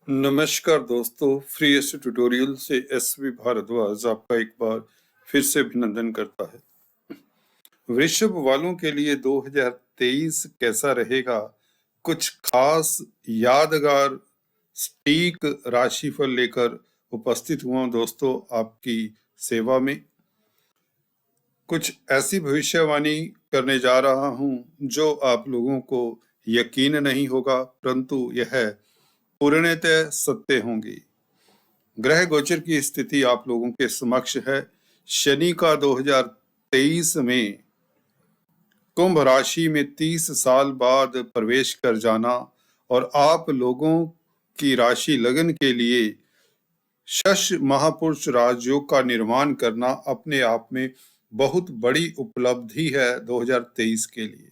नमस्कार दोस्तों, free S tutorial से एसवी भारद्वाज आपका एक बार फिर से अभिनंदन करता है। वृषभ वालों के लिए 2023 कैसा रहेगा? कुछ खास यादगार सटीक राशिफल लेकर उपस्थित हुआ दोस्तों आपकी सेवा में। कुछ ऐसी भविष्यवाणी करने जा रहा हूं जो आप लोगों को यकीन नहीं होगा, परंतु यह पूर्णतः सत्य होंगी। ग्रह गोचर की स्थिति आप लोगों के समक्ष है। शनि का 2023 में कुंभ राशि में 30 साल बाद प्रवेश कर जाना और आप लोगों की राशि लगन के लिए शश महापुरुष राजयोग का निर्माण करना अपने आप में बहुत बड़ी उपलब्धि है 2023 के लिए।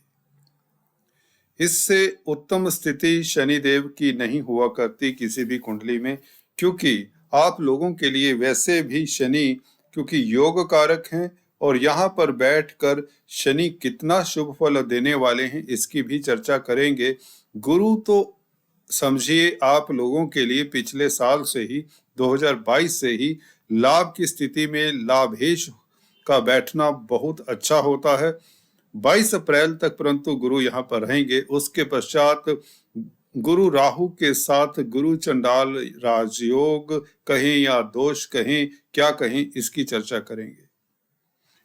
इससे उत्तम स्थिति शनिदेव की नहीं हुआ करती किसी भी कुंडली में, क्योंकि आप लोगों के लिए वैसे भी शनि क्योंकि योग कारक हैं और यहाँ पर बैठकर शनि कितना शुभ फल देने वाले हैं इसकी भी चर्चा करेंगे। गुरु तो समझिए आप लोगों के लिए पिछले साल से ही 2022 से ही लाभ की स्थिति में लाभेश का बैठना बहुत अच्छा होता है 22 अप्रैल तक, परंतु गुरु यहाँ पर रहेंगे। उसके पश्चात गुरु राहु के साथ गुरु चंडाल राजयोग कहें या दोष कहें, क्या कहें, इसकी चर्चा करेंगे।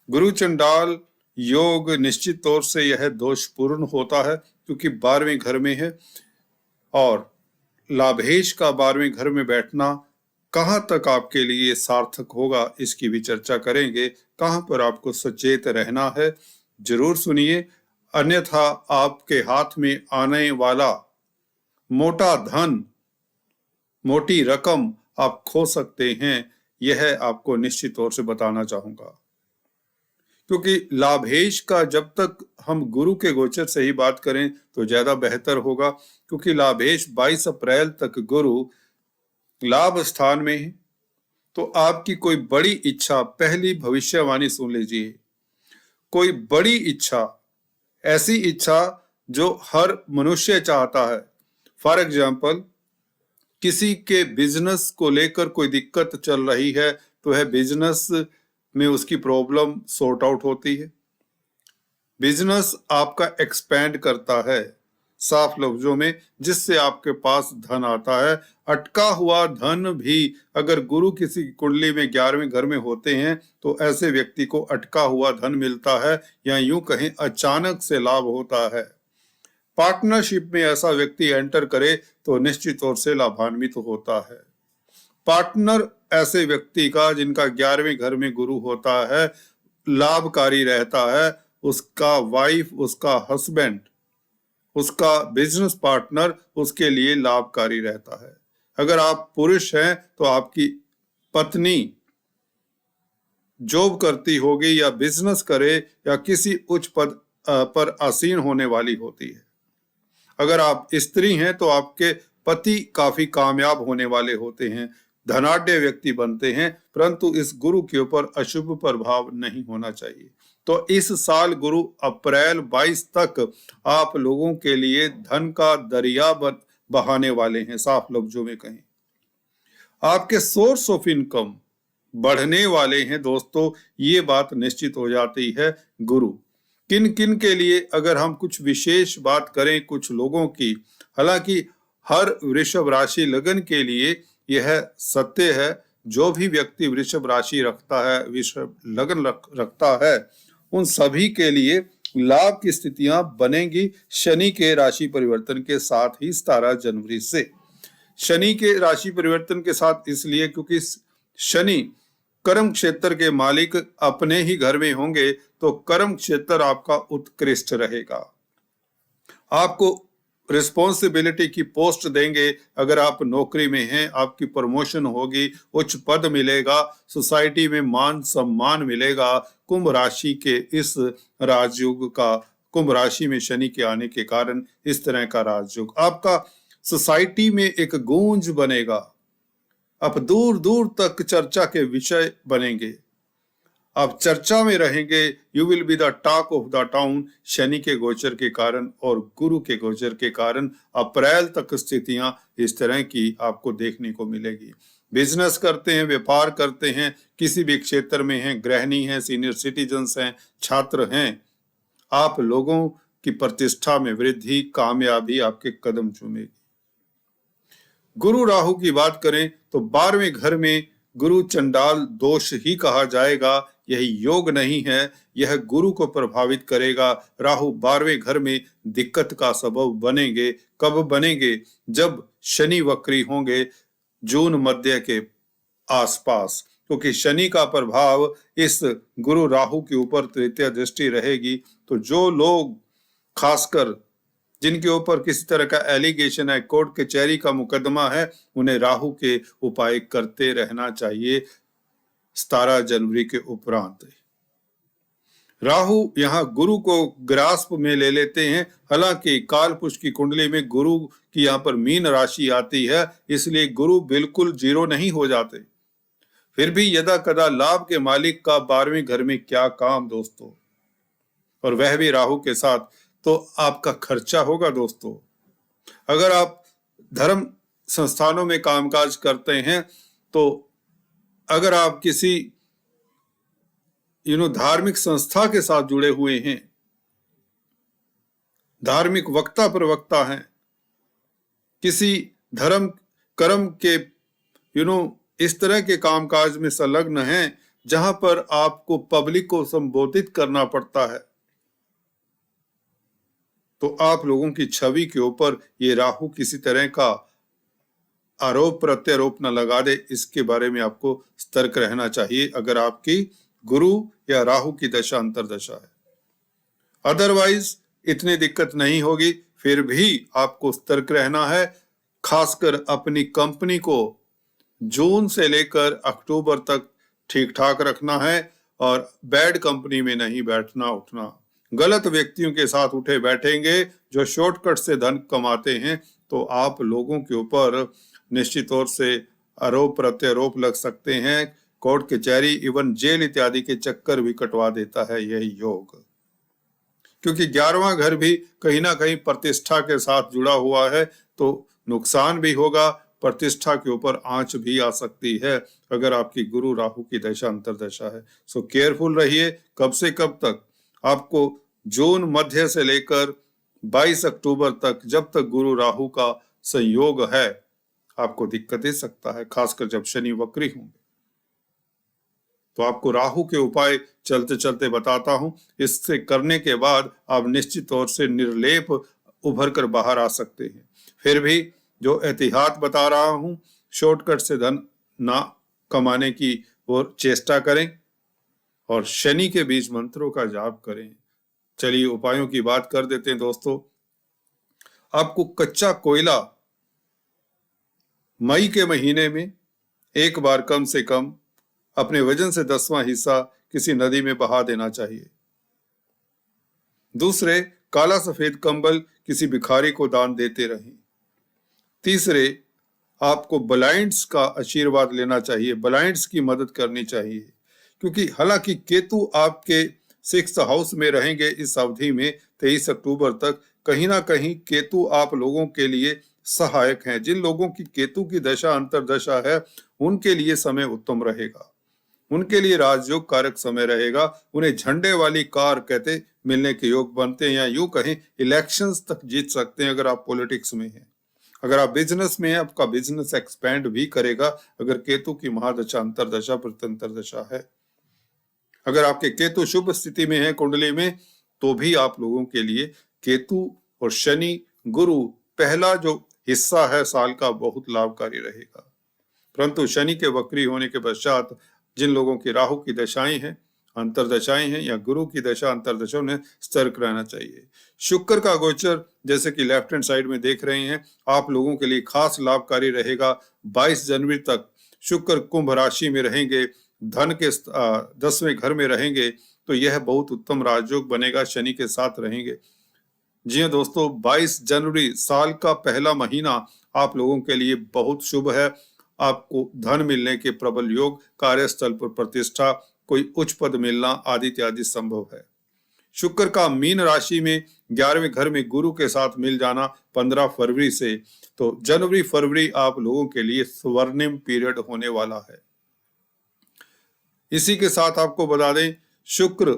गुरु चंडाल योग निश्चित तौर से यह दोषपूर्ण होता है क्योंकि 12वें घर में है और लाभेश का 12वें घर में बैठना कहाँ तक आपके लिए सार्थक होगा इसकी भी चर्चा करेंगे। कहाँ पर आपको सचेत रहना है जरूर सुनिए, अन्यथा आपके हाथ में आने वाला मोटा धन, मोटी रकम आप खो सकते हैं। यह आपको निश्चित तौर से बताना चाहूंगा, क्योंकि लाभेश का जब तक हम गुरु के गोचर से ही बात करें तो ज्यादा बेहतर होगा, क्योंकि लाभेश 22 अप्रैल तक गुरु लाभ स्थान में है। तो आपकी कोई बड़ी इच्छा, पहली भविष्यवाणी सुन लीजिए, कोई बड़ी इच्छा, ऐसी इच्छा जो हर मनुष्य चाहता है। फॉर एग्जाम्पल, किसी के बिजनेस को लेकर कोई दिक्कत चल रही है तो है बिजनेस में उसकी प्रॉब्लम सॉर्ट आउट होती है। बिजनेस आपका एक्सपेंड करता है, साफ लफ्जों में, जिससे आपके पास धन आता है। अटका हुआ धन भी अगर गुरु किसी कुंडली में 11वें घर में होते हैं तो ऐसे व्यक्ति को अटका हुआ धन मिलता है, या यूं कहें अचानक से लाभ होता है। पार्टनरशिप में ऐसा व्यक्ति एंटर करे तो निश्चित तौर से लाभान्वित होता है। पार्टनर ऐसे व्यक्ति का जिनका 11वें घर में गुरु होता है लाभकारी रहता है। उसका वाइफ, उसका हस्बैंड, उसका बिजनेस पार्टनर उसके लिए लाभकारी रहता है। अगर आप पुरुष हैं तो आपकी पत्नी जॉब करती होगी या बिजनेस करे या किसी उच्च पद पर आसीन होने वाली होती है। अगर आप स्त्री हैं तो आपके पति काफी कामयाब होने वाले होते हैं, धनाढ्य व्यक्ति बनते हैं, परंतु इस गुरु के ऊपर अशुभ प्रभाव नहीं होना चाहिए। तो इस साल गुरु अप्रैल 22 तक आप लोगों के लिए धन का दरिया बहाने वाले हैं। साफ लफ्जों में कहें, आपके सोर्स ऑफ इनकम बढ़ने वाले हैं दोस्तों, ये बात निश्चित हो जाती है। गुरु किन किन के लिए, अगर हम कुछ विशेष बात करें कुछ लोगों की, हालांकि हर वृषभ राशि लगन के लिए यह सत्य है, जो भी व्यक्ति वृषभ राशि रखता है, वृषभ लगन रखता है, उन सभी के लिए लाभ की स्थितियां बनेंगी शनि के राशि परिवर्तन के साथ ही 17 जनवरी से। शनि के राशि परिवर्तन के साथ इसलिए क्योंकि शनि कर्म क्षेत्र के मालिक अपने ही घर में होंगे, तो कर्म क्षेत्र आपका उत्कृष्ट रहेगा। आपको रिस्पॉन्सिबिलिटी की पोस्ट देंगे। अगर आप नौकरी में हैं, आपकी प्रमोशन होगी, उच्च पद मिलेगा, सोसाइटी में मान सम्मान मिलेगा। कुंभ राशि के इस राजयोग का, कुंभ राशि में शनि के आने के कारण इस तरह का राजयोग आपका सोसाइटी में एक गूंज बनेगा। आप दूर दूर तक चर्चा के विषय बनेंगे। आप चर्चा में रहेंगे, you will be the talk of the town. Shani के गोचर के कारण और गुरु के गोचर के कारण अप्रैल तक स्थितियां इस तरह की आपको देखने को मिलेगी। बिजनेस करते हैं, व्यापार करते हैं, किसी भी क्षेत्र में हैं, गृहिणी हैं, सीनियर सिटीजन्स हैं, छात्र हैं, आप लोगों की प्रतिष्ठा में वृद्धि, कामयाबी आपके कदम चूमेगी। गुरु राहु की बात करें तो 12वें घर में गुरु चंडाल दोष ही कहा जाएगा, यही योग नहीं है, यह गुरु को प्रभावित करेगा। राहु 12वें घर में दिक्कत का सबब बनेंगे। कब बनेंगे? जब शनि वक्री होंगे जून मध्य के आसपास, क्योंकि शनि का प्रभाव इस गुरु राहु के ऊपर तृतीय दृष्टि रहेगी। तो जो लोग खासकर जिनके ऊपर किसी तरह का एलिगेशन है, कोर्ट कचहरी का मुकदमा है, उन्हें राहु के उपाय करते रहना चाहिए 17 जनवरी के उपरांत। राहु यहाँ गुरु को ग्रास्प में ले लेते हैं। हालांकि काल पुरुष की कुंडली में गुरु की यहाँ पर मीन राशि आती है, इसलिए गुरु बिल्कुल जीरो नहीं हो जाते। फिर भी यदा कदा लाभ के मालिक का 12वें घर में क्या काम दोस्तों, और वह भी राहु के साथ, तो आपका खर्चा होगा दोस्तों। अगर आप धर्म संस्थानों में कामकाज करते हैं, तो अगर आप किसी धार्मिक संस्था के साथ जुड़े हुए हैं, धार्मिक वक्ता प्रवक्ता हैं, किसी धर्म कर्म के इस तरह के कामकाज में संलग्न हैं जहां पर आपको पब्लिक को संबोधित करना पड़ता है, तो आप लोगों की छवि के ऊपर ये राहु किसी तरह का आरोप प्रत्यारोप न लगा दे, इसके बारे में आपको सतर्क रहना चाहिए अगर आपकी गुरु या राहु की दशा अंतरदशा है। अदरवाइज इतनी दिक्कत नहीं होगी। फिर भी आपको सतर्क रहना है, खासकर अपनी कंपनी को जून से लेकर अक्टूबर तक ठीक ठाक रखना है और बैड कंपनी में नहीं बैठना उठना। गलत व्यक्तियों के साथ उठे बैठेंगे जो शॉर्टकट से धन कमाते हैं, तो आप लोगों के ऊपर निश्चित तौर से आरोप प्रत्यारोप लग सकते हैं। कोर्ट कचहरी इवन जेल इत्यादि के चक्कर भी कटवा देता है यही योग, क्योंकि 11वां घर भी कहीं ना कहीं प्रतिष्ठा के साथ जुड़ा हुआ है, तो नुकसान भी होगा, प्रतिष्ठा के ऊपर आंच भी आ सकती है अगर आपकी गुरु राहु की दशा अंतरदशा है। सो केयरफुल रहिए। कब से कब तक? आपको जून मध्य से लेकर 22 अक्टूबर तक, जब तक गुरु राहु का संयोग है, आपको दिक्कत दे सकता है, खासकर जब शनि वक्री होंगे। तो आपको राहु के उपाय चलते चलते बताता हूं, इससे करने के बाद आप निश्चित तौर से निर्लेप उभर कर बाहर आ सकते हैं। फिर भी जो एहतियात बता रहा हूं, शॉर्टकट से धन ना कमाने की और चेष्टा करें और शनि के बीज मंत्रों का जाप करें। चलिए उपायों की बात कर देते हैं दोस्तों। आपको कच्चा कोयला मई के महीने में एक बार कम से कम अपने वजन से 10वां हिस्सा किसी नदी में बहा देना चाहिए। दूसरे, काला सफेद कंबल किसी भिखारी को दान देते रहें। तीसरे, आपको ब्लाइंड्स का आशीर्वाद लेना चाहिए, ब्लाइंड्स की मदद करनी चाहिए, क्योंकि हालांकि केतु आपके 6th हाउस में रहेंगे इस अवधि में 23 अक्टूबर तक, कहीं ना कहीं केतु आप लोगों के लिए सहायक हैं। जिन लोगों की केतु की दशा अंतरदशा है, उनके लिए समय उत्तम रहेगा, उनके लिए राजयोग कारक समय रहेगा। उन्हें झंडे वाली कार कहते मिलने के योग बनते हैं, या यूं कहें इलेक्शंस तक जीत सकते हैं अगर आप पॉलिटिक्स में हैं। अगर आप बिजनेस में हैं, आपका बिजनेस एक्सपेंड भी करेगा अगर केतु की महादशा अंतरदशा प्रत्यंतरदशा है। अगर आपके केतु शुभ स्थिति में है कुंडली में, तो भी आप लोगों के लिए केतु और शनि गुरु पहला जो हिस्सा है साल का बहुत लाभकारी रहेगा। परंतु शनि के वक्री होने के पश्चात जिन लोगों की राहु की दशाएं हैं, अंतरदशाएं हैं, या गुरु की दशा अंतरदशा, उन्हें सतर्क रहना चाहिए। शुक्र का गोचर जैसे कि लेफ्ट हैंड साइड में देख रहे हैं, आप लोगों के लिए खास लाभकारी रहेगा। 22 जनवरी तक शुक्र कुंभ राशि में रहेंगे, धन के 10वें घर में रहेंगे, तो यह बहुत उत्तम राजयोग बनेगा, शनि के साथ रहेंगे। जी हाँ दोस्तों, 22 जनवरी साल का पहला महीना आप लोगों के लिए बहुत शुभ है। आपको धन मिलने के प्रबल योग, कार्यस्थल पर प्रतिष्ठा, कोई उच्च पद मिलना आदि इत्यादि संभव है। शुक्र का मीन राशि में 11वें घर में गुरु के साथ मिल जाना 15 फरवरी से, तो जनवरी फरवरी आप लोगों के लिए स्वर्णिम पीरियड होने वाला है। इसी के साथ आपको बता दें, शुक्र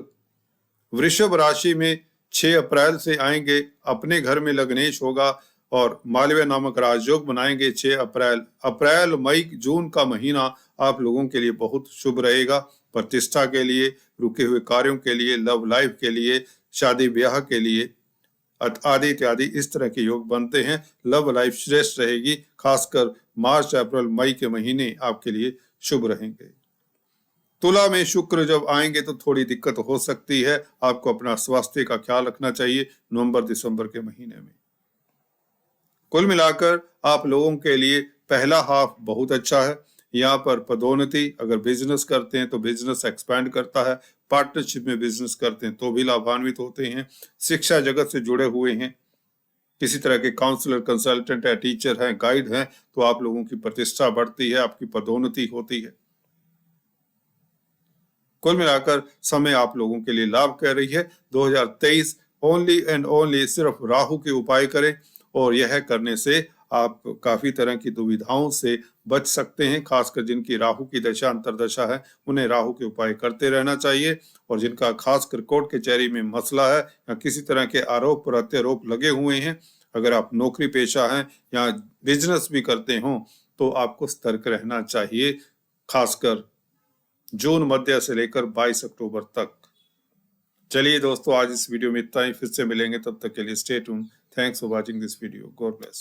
वृषभ राशि में 6 अप्रैल से आएंगे, अपने घर में लग्नेश होगा और मालव्य नामक राजयोग बनाएंगे 6 अप्रैल मई जून का महीना आप लोगों के लिए बहुत शुभ रहेगा। प्रतिष्ठा के लिए, रुके हुए कार्यों के लिए, लव लाइफ के लिए, शादी ब्याह के लिए आदि इत्यादि इस तरह के योग बनते हैं। लव लाइफ श्रेष्ठ रहेगी, खासकर मार्च अप्रैल मई के महीने आपके लिए शुभ रहेंगे। तुला में शुक्र जब आएंगे तो थोड़ी दिक्कत हो सकती है, आपको अपना स्वास्थ्य का ख्याल रखना चाहिए नवंबर दिसंबर के महीने में। कुल मिलाकर आप लोगों के लिए पहला हाफ बहुत अच्छा है। यहाँ पर पदोन्नति, अगर बिजनेस करते हैं तो बिजनेस एक्सपैंड करता है, पार्टनरशिप में बिजनेस करते हैं तो भी लाभान्वित होते हैं, शिक्षा जगत से जुड़े हुए हैं, किसी तरह के काउंसलर, कंसल्टेंट है, टीचर है, गाइड है, तो आप लोगों की प्रतिष्ठा बढ़ती है, आपकी पदोन्नति होती है। कुल मिलाकर समय आप लोगों के लिए लाभ कर रही है। 2023 ओनली एंड ओनली सिर्फ राहु के उपाय करें और यह करने से आप काफी तरह की दुविधाओं से बच सकते हैं। खासकर जिनकी राहु की दशा अंतरदशा है उन्हें राहु के उपाय करते रहना चाहिए, और जिनका खासकर कोर्ट कचहरी में मसला है या किसी तरह के आरोप प्रत्यारोप लगे हुए हैं, अगर आप नौकरी पेशा हैं या बिजनेस भी करते हो तो आपको सतर्क रहना चाहिए, खासकर जून मध्य से लेकर 22 अक्टूबर तक। चलिए दोस्तों, आज इस वीडियो में इतना ही, फिर से मिलेंगे, तब तक के लिए stay tuned. Thanks for watching this video. God bless.